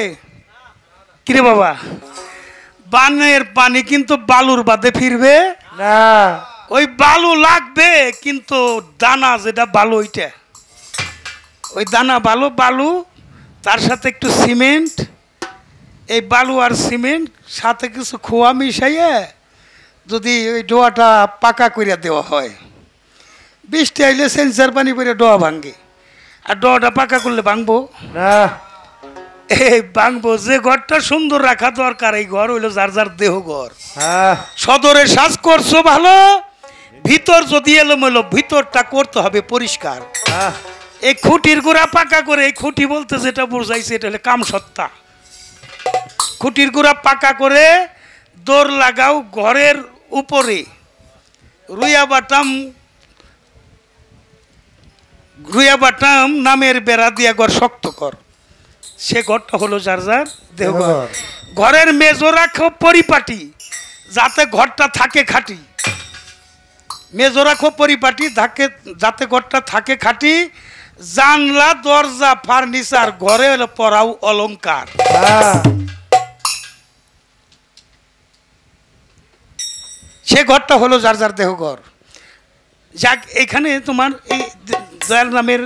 S4: কিরে বাবা বানের পানি কিন্তু বালুর বাদে ফিরবে
S3: না
S4: ওই বালু লাগবে কিন্তু দানা যেটা বালু ওইটা ওই দানা বালু বালু তার সাথে একটু সিমেন্ট এই বালু আর সিমেন্ট সাথে কিছু খোয়া মিশাইয়ে যদি ওই ডোয়াটা পাকা করিয়া দেওয়া হয় বৃষ্টি আইলে সেন্সার পানি করে ডোয়া ভাঙ্গে আর ডোয়াটা পাকা করলে ভাঙবো
S3: না
S4: এই ভাঙবো যে ঘরটা সুন্দর রাখা দরকার এই ঘর হইলো যার যার দেহ ঘর
S3: হ্যাঁ
S4: সদরে সাজ করছো ভালো ভিতর যদি এলোমেলো ভিতরটা করতে হবে পরিষ্কার
S3: হ্যাঁ
S4: এই খুঁটির গোড়া পাকা করে এই খুঁটি বলতে যেটা বোঝাইছে এটা হলে কামসত্তা খুঁটির গোড়া পাকা করে দৌড় লাগাও ঘরের উপরে রুইয়া বাটাম নামের বেড়া দিয়া ঘর শক্ত কর। সে ঘরটা হলো যার যার দেহঘর।
S3: দেহঘর।
S4: ঘরের মেজো রাখো পরিপাটি, যাতে ঘরটা থাকে খাঁটি। মেজো রাখো পরিপাটি, যাতে ঘরটা থাকে খাঁটি। জানলা দরজা ফার্নিচার ঘরে হলো পরাও অলংকার।
S3: হ্যাঁ,
S4: সে ঘরটা হলো যার যার দেহঘর। যাক, এখানে তোমার এই যার নামের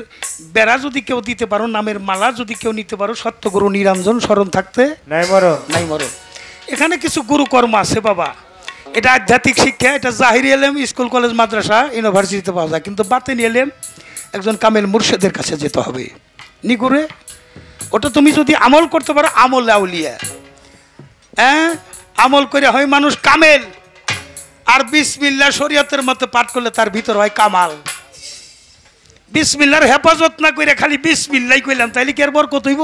S4: বেড়া যদি কেউ দিতে পারো, নামের মালা যদি কেউ নিতে পারো, সত্যগুরু নিরঞ্জন স্মরণ থাকতে
S3: নাই মরণ।
S4: নাই মরণ। এখানে কিছু গুরুকর্ম আছে বাবা। এটা আধ্যাত্মিক শিক্ষা, এটা জাহিরি এলেম স্কুল কলেজ মাদ্রাসা ইউনিভার্সিটিতে পাওয়া যায়, কিন্তু বাতিনি এলেম একজন কামেল মুর্শেদের কাছে যেতে হবে নিগুরে। ওটা তুমি যদি আমল করতে পারো, আমল আউলিয়া, হ্যাঁ, আমল করে হয় মানুষ কামেল। আর বিসমিল্লাহ শরীয়তের মতো পাঠ করলে তার ভিতর হয় কামাল। বিসমিল্লাহর হেফাজত না করে খালি বিসমিল্লাহ কইলাম, তাইলে কি আর বরকত হইব?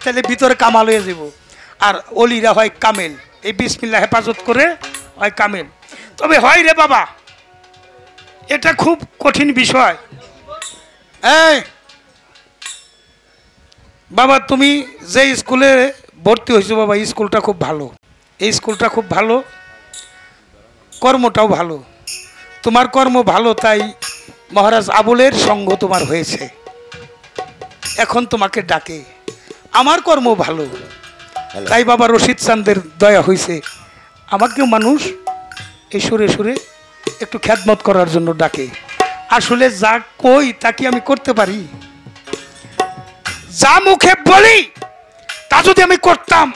S4: তাহলে ভিতরে কামাল হয়ে যাব। আর অলিরা হয় কামেল, এই বিসমিল্লাহ হেফাজত করে হয় কামেল। তবে হয় রে বাবা, এটা খুব কঠিন বিষয়। এই বাবা, তুমি যে স্কুলে ভর্তি হয়েছো বাবা, স্কুলটা খুব ভালো। এই স্কুলটা খুব ভালো, কর্মটাও ভালো। তোমার কর্ম ভালো, তাই মহারাজ আবুলের সঙ্গ তোমার হয়েছে, এখন তোমাকে ডাকে। আমার কর্ম ভালো, তাই বাবা রশিদ চান্দের দয়া হয়েছে, আমাকেও মানুষ এই সুরে সুরে একটু খ্যাতমত করার জন্য ডাকে। আসলে যা কই তা কি আমি করতে পারি? যা মুখে বলি তা যদি আমি করতাম,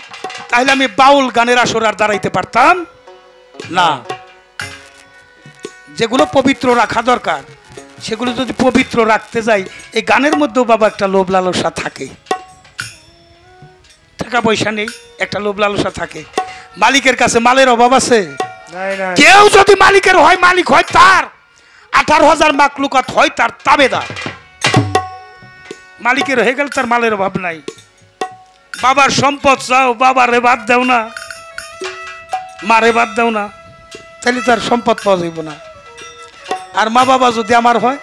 S4: তাহলে আমি বাউল গানের আসর আর দাঁড়াইতে পারতাম না। যেগুলো পবিত্র রাখা দরকার, সেগুলো যদি পবিত্র রাখতে যাই, এই গানের মধ্যেও বাবা একটা লোভ লালসা থাকে। টাকা পয়সা নেই, একটা লোভ লালসা থাকে। মালিকের কাছে মালের অভাব আছে?
S3: নাই নাই।
S4: কেউ যদি মালিকের হয়, মালিক হয় তার 18,000 মাকলুকাত হয় তার তাবেদার। মালিকের হয়ে গেল, তার মালের অভাব নাই। বাবার সম্পদ চাও, বাবারে বাদ দাও না, মারে বাদ দাও না, তাহলে তার সম্পদ পাওয়া যাইব না। আর মা বাবা যদি আমার হয়,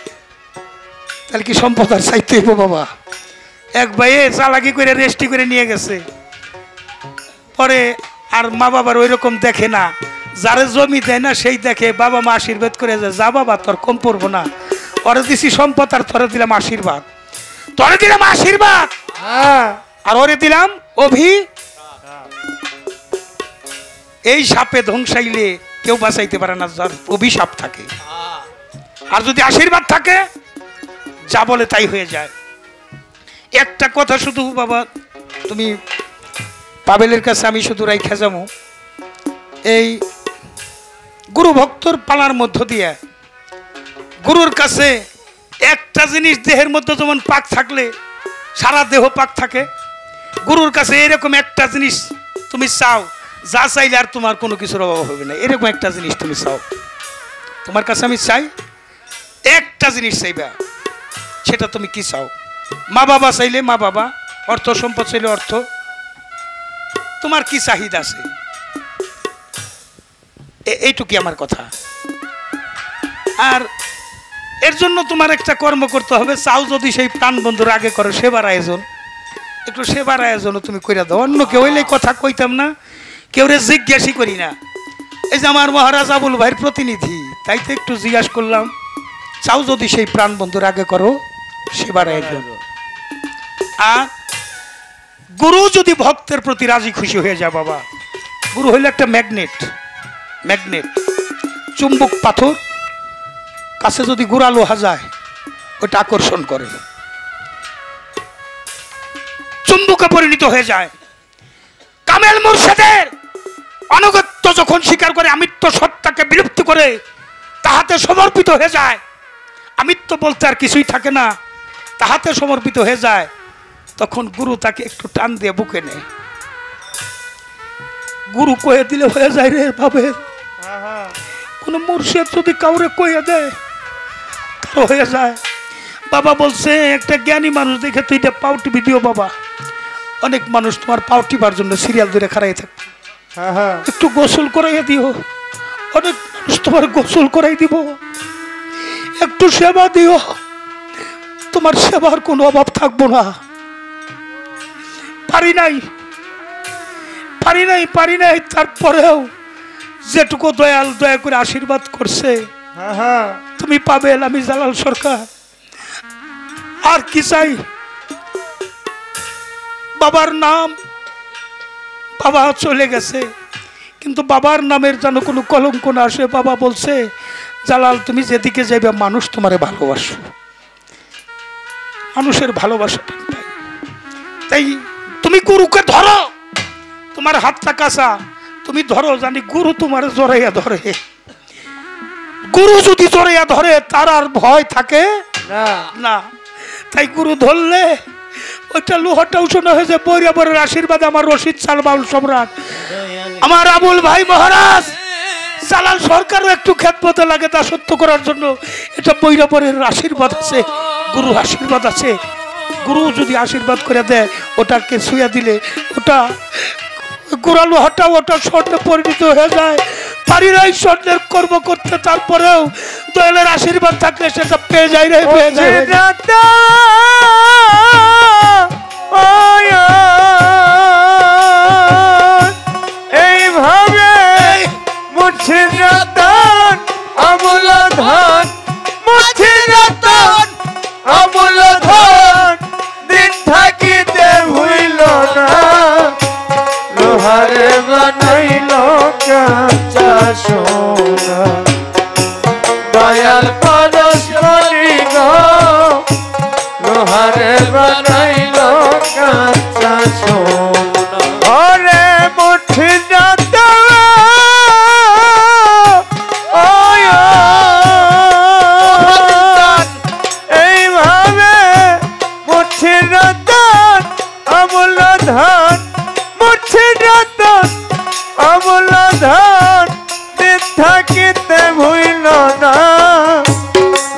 S4: তাহলে কি সম্পদ আর চাইতে হইব বাবা? এক ভাইয়ে চালাকি করে রেস্টি করে নিয়ে গেছে, পরে আর মা বাবার ওই রকম দেখে না, যারে জমি দেয় না সেই দেখে। বাবা মা আশীর্বাদ করে যায়, যা বাবা তোর কম পড়বো না, ওরে দিছি সম্পদ আর তোরে দিলাম আশীর্বাদ, তোরে দিলাম আশীর্বাদ,
S3: হ্যাঁ,
S4: আর ওরে দিলাম এই সাপে ধ্বংসাইলে কেউ বাঁচাইতে পারে না, যার অভিশাপ থাকে। আর যদি আশীর্বাদ থাকে, যা বলে তাই হয়ে যায়। একটা কথা শুধু বাবা, তুমি পাবেলের কাছে আমি শুধু রাইখা যাবো, এই গুরু ভক্তর পালার মধ্য দিয়ে গুরুর কাছে একটা জিনিস, দেহের মধ্যে যেমন পাক থাকলে সারা দেহ পাক থাকে, গুরুর কাছে এরকম একটা জিনিস তুমি চাও, যা চাইলে আর তোমার কোনো কিছুর অভাব হবে না। এরকম একটা জিনিস তুমি চাও, তোমার কাছে আমি চাই একটা জিনিস চাইবা, সেটা তুমি কি চাও? মা বাবা চাইলে মা বাবা, অর্থ সম্পদ চাইলে অর্থ, তোমার কি চাহিদা আছে? এইটুকি আমার কথা। আর এর জন্য তোমার একটা কর্ম করতে হবে। চাও যদি সেই প্রাণ বন্ধুর আগে করো সেবার আয়োজন, একটু সেবার আয়োজনও তুমি করে দাও। অন্য কেউ হইলে কথা কইতাম না, কেউ রে জিজ্ঞাসই করি না। এই যে আমার মহারাজ আবুল ভাইয়ের প্রতিনিধি, তাই তো একটু জিজ্ঞাসা করলাম। চাও যদি সেই প্রাণ বন্ধুর আগে করো সেবার আয়োজন। আর গুরু যদি ভক্তের প্রতি রাজি খুশি হয়ে যায় বাবা, গুরু হইল একটা ম্যাগনেট, চুম্বক পাথর, কাছে যদি গুড়া লোহা যায় ওটা আকর্ষণ করে, চুম্বকে পরিণত হয়ে যায়। কামেল মুর্শিদের অনুগত্য যখন স্বীকার করে, আমিত্ব সত্তাকে বিলুপ্ত করে তাহাতে সমর্পিত হয়ে যায়, আমিত্ব বলতে আর কিছুই থাকে না, তাহাতে সমর্পিত হয়ে যায়, তখন গুরু তাকে একটু টান দিয়ে বুকে নেয়। গুরু কয়ে দিলে হয়ে যায় রে ভাবের। কোন মুর্শিদ যদি কাউরে কয়ে দেয় তারও হয়ে যায়। বাবা বলছে একটা জ্ঞানী মানুষ দেখে তুই এটা পাউটি ভিডিও বাবা, অনেক মানুষ তোমার পাউটিবার জন্য সিরিয়াল ধরে খাড়াই থাকবে।
S3: হ্যাঁ হ্যাঁ
S4: একটু গোসল করাইয়া দিও, অনেক মানুষ তোমার গোসল করাই দিব, একটু সেবা দিও, তোমার সেবার কোনো অভাব থাকবো না। পারি নাই, তারপরেও যেটুকু দয়াল দয়া করে আশীর্বাদ করছে
S3: হ্যাঁ হ্যাঁ
S4: তুমি পাবে। আমি জালাল সরকার, আর কি চাই? বাবার নাম, বাবা চলে গেছে, কিন্তু বাবার নামের যেন কোনো কলঙ্ক না আসে। বাবা বলছে, জালাল তুমি যেদিকে যাবে মানুষ তোমারে ভালোবাসো, মানুষের ভালোবাসা পাই। তাই তুমি গুরুকে ধরো, তোমার হাতটা কাঁচা, তুমি ধরো, জানি গুরু তোমার জড়াইয়া ধরে। গুরু যদি জড়াইয়া ধরে তার আর ভয় থাকে
S3: না
S4: না। তাই গুরু ধরলে ওইটা লোহাটা উঠোনো হয়েছে। বৈরাবরের আশীর্বাদে আমার রশিদ সালমাউল সম্রাট, আমার আবুল ভাই মহারাজ জালাল সরকারও একটু খেদমতে লাগে তা সত্য করার জন্য। এটা বৈরাবরের আশীর্বাদ আছে, গুরু আশীর্বাদ আছে। গুরু যদি আশীর্বাদ করে দেয়, ওটাকে ছুঁয়া দিলে ওটা গোড়া লোহাটা ওটা স্বর্ণে পরিণত হয়ে যায়। পারি নাই স্বর্ণের কর্ম করতে, তারপরেও দয়ালের আশীর্বাদ থাকলে সেটা পেয়ে যায় রে, পেয়ে যায়।
S3: এইভাবে মুর্শিদ রতন অমূল ধন, মুর্শিদ রতন অমূল ধন, দিন থাকিতে ভুইল না, লোহারে বানাইল কাঁচা সোনা। দয়াল পরশমণি গো, লোহারে বানাইল কাঁচা সোনা। ওরে মুর্শিদ রতন এইভাবে মুর্শিদ রতন অমূল ধন, মুর্শিদ রতন অমূল ধন, দিন থাকিতে ভুইল না,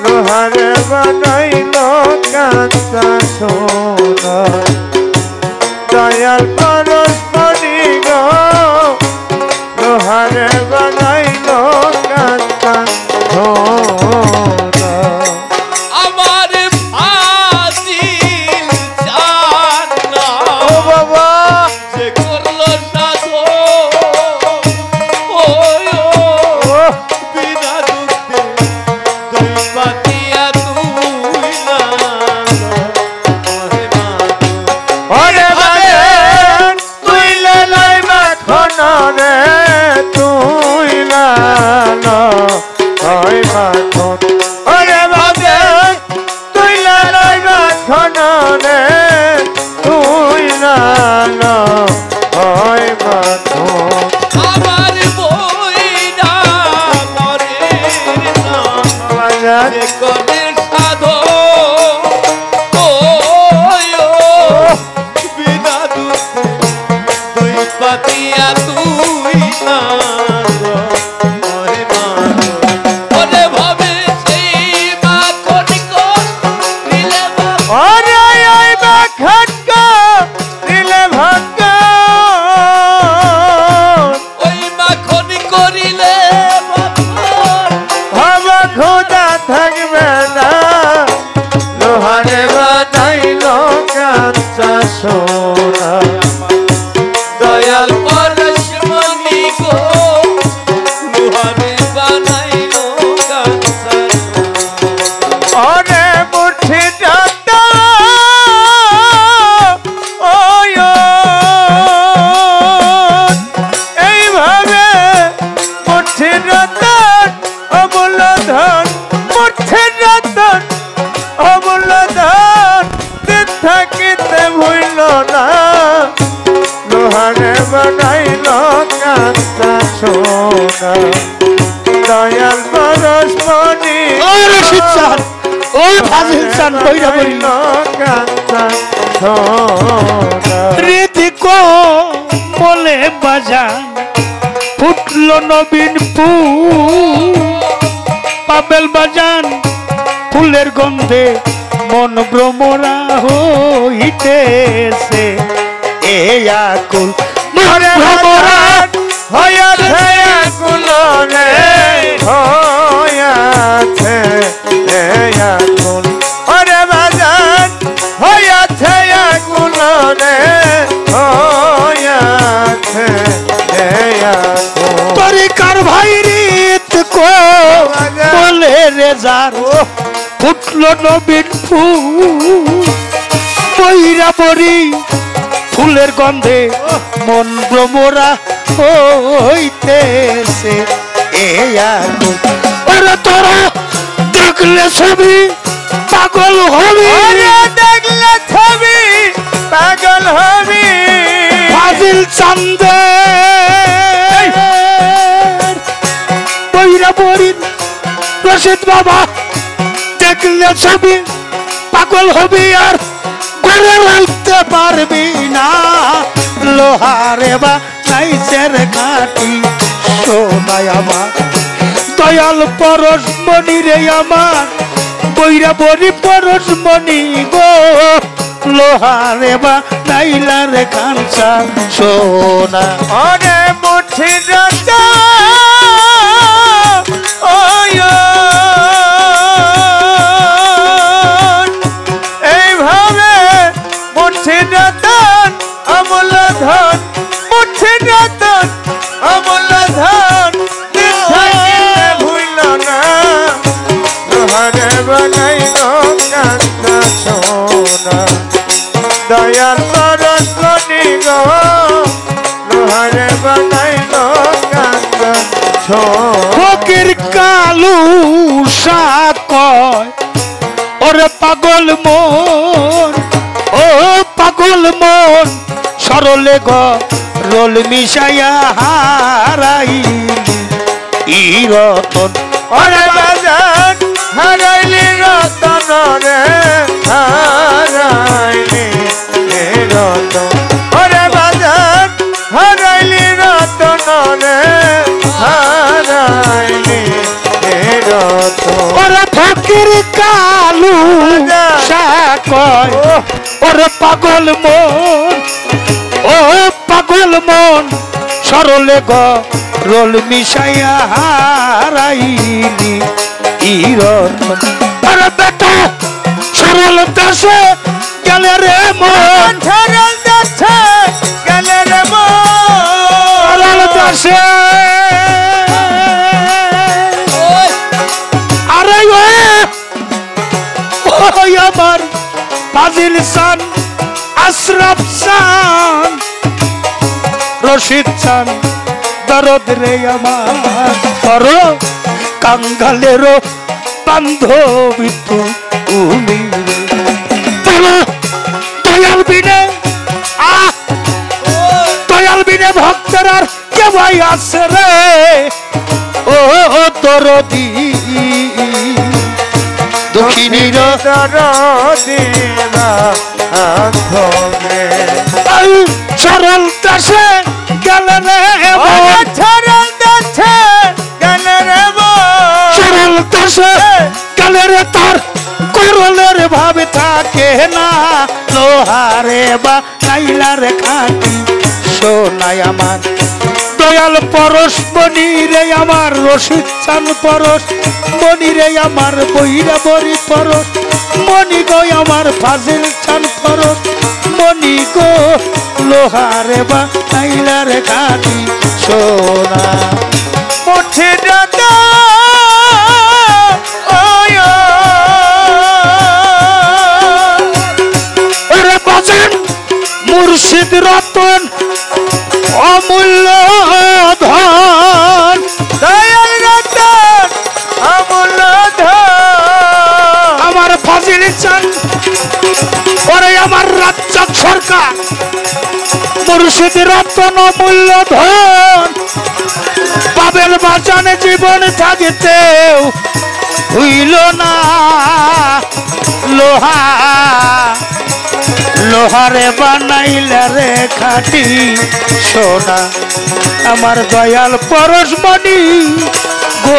S3: লোহারে বানাইল কাঁচা সোনা। দয়াল পরশমণি গো, লোহারে বানাইল কাঁচা সোনা।
S2: আমার ফাজিল জানা
S3: ও বাবা
S2: যে করলো সাধো, বিনা দুঃখে দুই পাতিয়া তুই না।
S3: ওরে বাজেন তুই লাই মাখন রে, তুই লালো ওই মাখন। ওরে বাজেন তুই লাই মাখন রে, তুই লালো ওই মাখন।
S2: আমার বইরা মরে না
S3: বাজান
S2: যে করে সাধো, বিনা দুঃখে দুই পাতিয়া তুই না। ওরে ভাবে সেই মাখন দিলে
S3: ওরে ওই মাখন দিলে ভাগ্য,
S2: ওই মাখন করিলে
S3: ভাবা খোদা থাকবে না, লোহারে বানাইল কাঁচা সোনা।
S2: দয়াল পরশমণি গো, লোহারে বানাইল কাঁচা
S3: ওরে মুর্শিদ রতন এইভাবে মুর্শিদ রতন অমূল ধন, মুর্শিদ রতন অমূল ধন, দিন থাকিতে ভুইল না, লোহারে বানাইল কাঁচা সোনা। দয়াল পরশমণি
S4: ওই রশিদ চান, ওই ফাজিল চান, বৈরাবরী
S3: কাঁচা সোনা।
S4: ঋতিকো বলে বাজান ফুটলো নবীন ফুল, পাবেল বাজান ফুলের গন্ধে মন ভ্রমরা হইতেছে। এ আকুল
S3: ভ্রমরা হইয়াছে আগুন রে হইয়াছে আগুন ওরে বাজান হইয়াছে আগুন রে হইয়াছে আগুন
S4: তরিকার ভাই রিত কো বলে রে যার ফুটলো নবীন ফুল বইরা বড়ি ফুলের গন্ধে মন ভ্রমরা হইতেছে এ আগুন ওরে তোরা দেখলে ছবি পাগল হবি
S3: ওরে দেখলে ছবি পাগল হবি
S4: ফাজিল চান্দে বইরা বড়ির রশিদ বাবা দেখলে ছবি পাগল হবি আর ঘরে রাখতে পারবি না লোহারে বা নাইসের ঘাটি সোনায় আমার দয়াল পরশ মণি রে আমার বইরা বড়ি পরশ মণি গো লোহারে বা নাইলার কাঞ্চা সোনা
S3: ওরে মুঠি রাজা এইভাবে মুঠি রতন অমূল্য ধন মুঠি রতন অমূল্য ধন ভুইল না লোহারে বানাইল কান্না সোনা দয়াল পরশ মণি গো লোহারে বানাইল কান্না সোনা
S4: ফকির কালু কয় ওরে পাগল মন ও পাগল মন সরলে রোল মিশাইয়া হারাইলি ই রতন
S3: ওরে বাজান হারাইলি রতন রে হারাইলি রতন ওরে বাজান হারাইলি রতন রে হারাইলি রতন
S4: ওরে ফকির কালু কয় ওরে পাগল মন ও পাগল মন সরলে রোল মিশাইয়া হারাইলি ই রতন আরে বেটা সরল দাসে গেলে রে মন
S3: সরল দাসে গেলে রে মন
S4: সরল দাসে আরে ওই আমার ফাজিল সান আশরাফ সান রশিদ চান দরদ রে আমার করো কাঙ্গালেরও বান্ধবী তুমি বলো দয়াল বিনে দয়াল বিনে ভক্তের আর কে ভাই আছে রে ও দরদি দক্ষিণীর
S3: দরদিনা আন্ধবে
S4: সরল দাসে গেলে রে
S3: সরল দাসে গেলে রে
S4: সরল দাসে গেলে রে তার করলের ভাবে থাকে না লোহারে বা নাইলার খাটি সোনায় আমার দয়াল পরশ মণি রে আমার রশিদ চান পরশ মণি রে আমার বইরা বড়ি পরশ মণি গো আমার ফাজিল চান পরশ মণি গো লোহারে বা নাইলার খাটি সোনা
S3: মুঠি দাদা
S4: ওরে বাজান মুর্শিদ রতন অমূল্য ধন
S3: দয়াল রতন অমূল্য ধন
S4: আমার ফাজিল চান ওরে আমার রাজ্জাক সরকার মুর্শিদ রতন অমূল্য ধন পাবেল বাজানে জীবন থাকিতেও হইল না লোহা লোহারে বানাইলে রে খাটি সোনা আমার দয়াল পরশমণি গো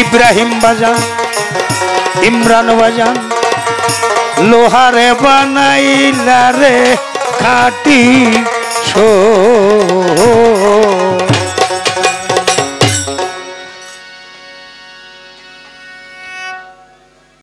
S4: ইব্রাহিম বাজান ইমরান বাজান লোহারে বানাইলা রে খাটি